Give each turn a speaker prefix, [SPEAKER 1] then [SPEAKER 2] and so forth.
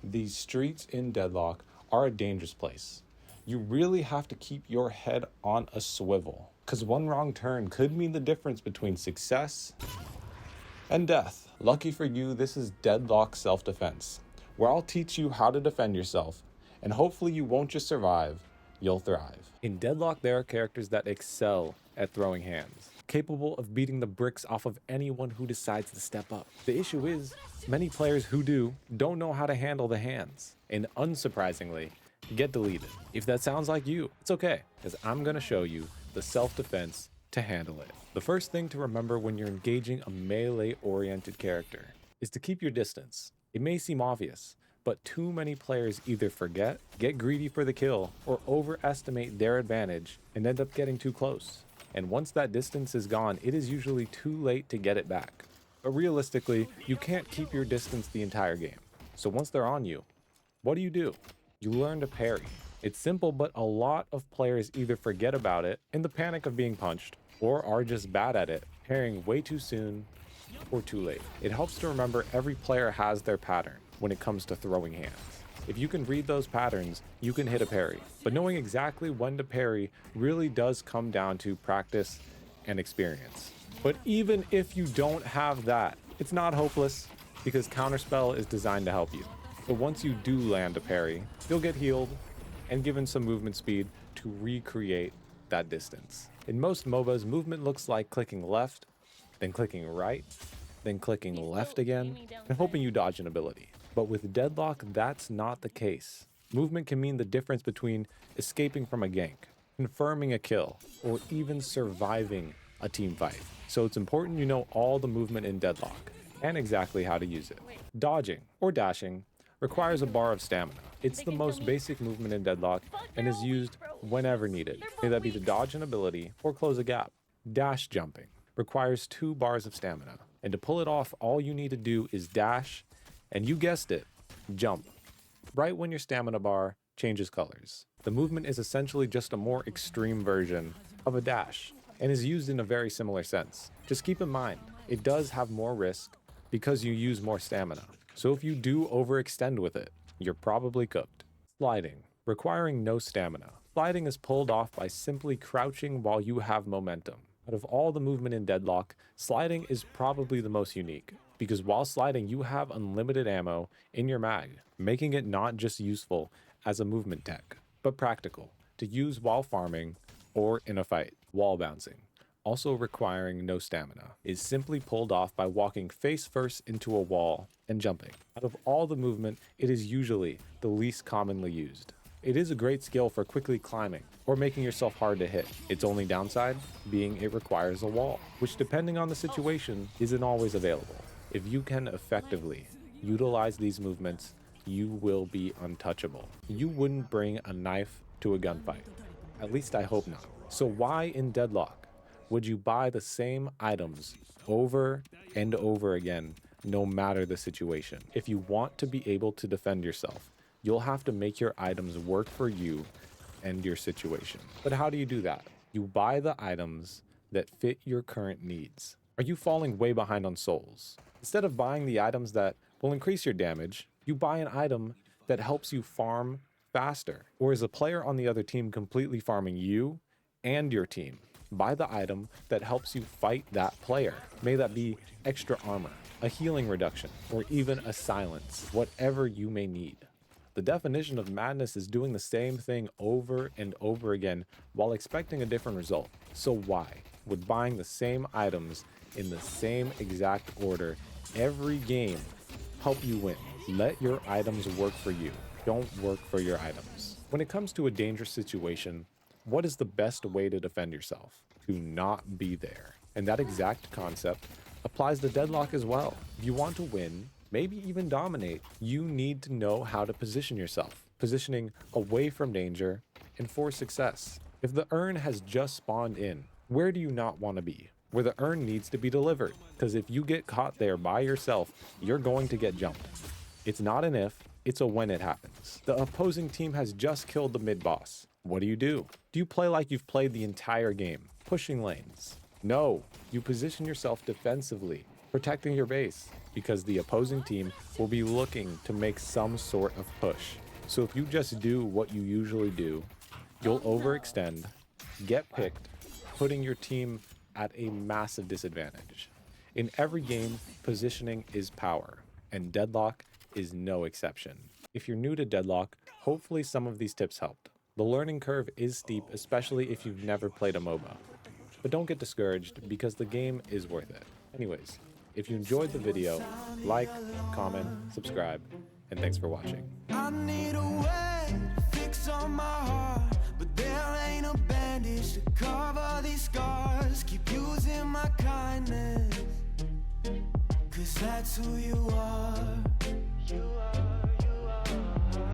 [SPEAKER 1] These streets in Deadlock are a dangerous place. You really have to keep your head on a swivel, because one wrong turn could mean the difference between success and death. Lucky for you, this is Deadlock Self-Defense, where I'll teach you how to defend yourself, and hopefully you won't just survive, you'll thrive. In Deadlock, there are characters that excel at throwing hands, capable of beating the bricks off of anyone who decides to step up. The issue is, many players who do don't know how to handle the hands, and unsurprisingly, get deleted. If that sounds like you, it's okay, because I'm going to show you the self-defense to handle it. The first thing to remember when you're engaging a melee-oriented character is to keep your distance. It may seem obvious, but too many players either forget, get greedy for the kill, or overestimate their advantage and end up getting too close. And once that distance is gone, it is usually too late to get it back. But realistically, you can't keep your distance the entire game. So once they're on you, what do? You learn to parry. It's simple, but a lot of players either forget about it in the panic of being punched, or are just bad at it, parrying way too soon or too late. It helps to remember every player has their pattern when it comes to throwing hands. If you can read those patterns, you can hit a parry. But knowing exactly when to parry really does come down to practice and experience. But even if you don't have that, it's not hopeless, because Counterspell is designed to help you. But once you do land a parry, you'll get healed and given some movement speed to recreate that distance. In most MOBAs, movement looks like clicking left, then clicking right, then clicking left again, and hoping you dodge an ability. But with Deadlock, that's not the case. Movement can mean the difference between escaping from a gank, confirming a kill, or even surviving a team fight. So it's important you know all the movement in Deadlock and exactly how to use it. Dodging, or dashing, requires a bar of stamina. It's the most basic movement in Deadlock and is used whenever needed, may that be to dodge an ability or close a gap. Dash jumping requires 2 bars of stamina, and to pull it off, all you need to do is dash, and you guessed it, jump, right when your stamina bar changes colors. The movement is essentially just a more extreme version of a dash, and is used in a very similar sense. Just keep in mind, it does have more risk because you use more stamina. So if you do overextend with it, you're probably cooked. Sliding, requiring no stamina. Sliding is pulled off by simply crouching while you have momentum. Out of all the movement in Deadlock, sliding is probably the most unique, because while sliding, you have unlimited ammo in your mag, making it not just useful as a movement tech, but practical to use while farming or in a fight. Wall bouncing, also requiring no stamina, is simply pulled off by walking face first into a wall and jumping. Out of all the movement, it is usually the least commonly used. It is a great skill for quickly climbing or making yourself hard to hit. Its only downside being it requires a wall, which depending on the situation isn't always available. If you can effectively utilize these movements, you will be untouchable. You wouldn't bring a knife to a gunfight. At least I hope not. So why in Deadlock would you buy the same items over and over again, no matter the situation? If you want to be able to defend yourself, you'll have to make your items work for you and your situation. But how do you do that? You buy the items that fit your current needs. Are you falling way behind on souls? Instead of buying the items that will increase your damage, you buy an item that helps you farm faster. Or is a player on the other team completely farming you and your team? Buy the item that helps you fight that player. May that be extra armor, a healing reduction, or even a silence, whatever you may need. The definition of madness is doing the same thing over and over again while expecting a different result. So why would buying the same items in the same exact order every game help you win? Let your items work for you. Don't work for your items. When it comes to a dangerous situation, what is the best way to defend yourself? To not be there. And that exact concept applies to Deadlock as well. If you want to win, maybe even dominate, you need to know how to position yourself, positioning away from danger and for success. If the urn has just spawned in, where do you not want to be? Where the urn needs to be delivered. Because if you get caught there by yourself, you're going to get jumped. It's not an if, it's a when it happens. The opposing team has just killed the mid-boss. What do? Do you play like you've played the entire game, pushing lanes? No, you position yourself defensively Protecting your base, because the opposing team will be looking to make some sort of push. So if you just do what you usually do, you'll overextend, get picked, putting your team at a massive disadvantage. In every game, positioning is power, and Deadlock is no exception. If you're new to Deadlock, hopefully some of these tips helped. The learning curve is steep, especially if you've never played a MOBA. But don't get discouraged, because the game is worth it. Anyways, if you enjoyed the video, like, comment, subscribe, and thanks for watching.
[SPEAKER 2] I need a way to fix on my heart, but there ain't a bandage to cover these scars. Keep using my kindness, 'cause that's who you are.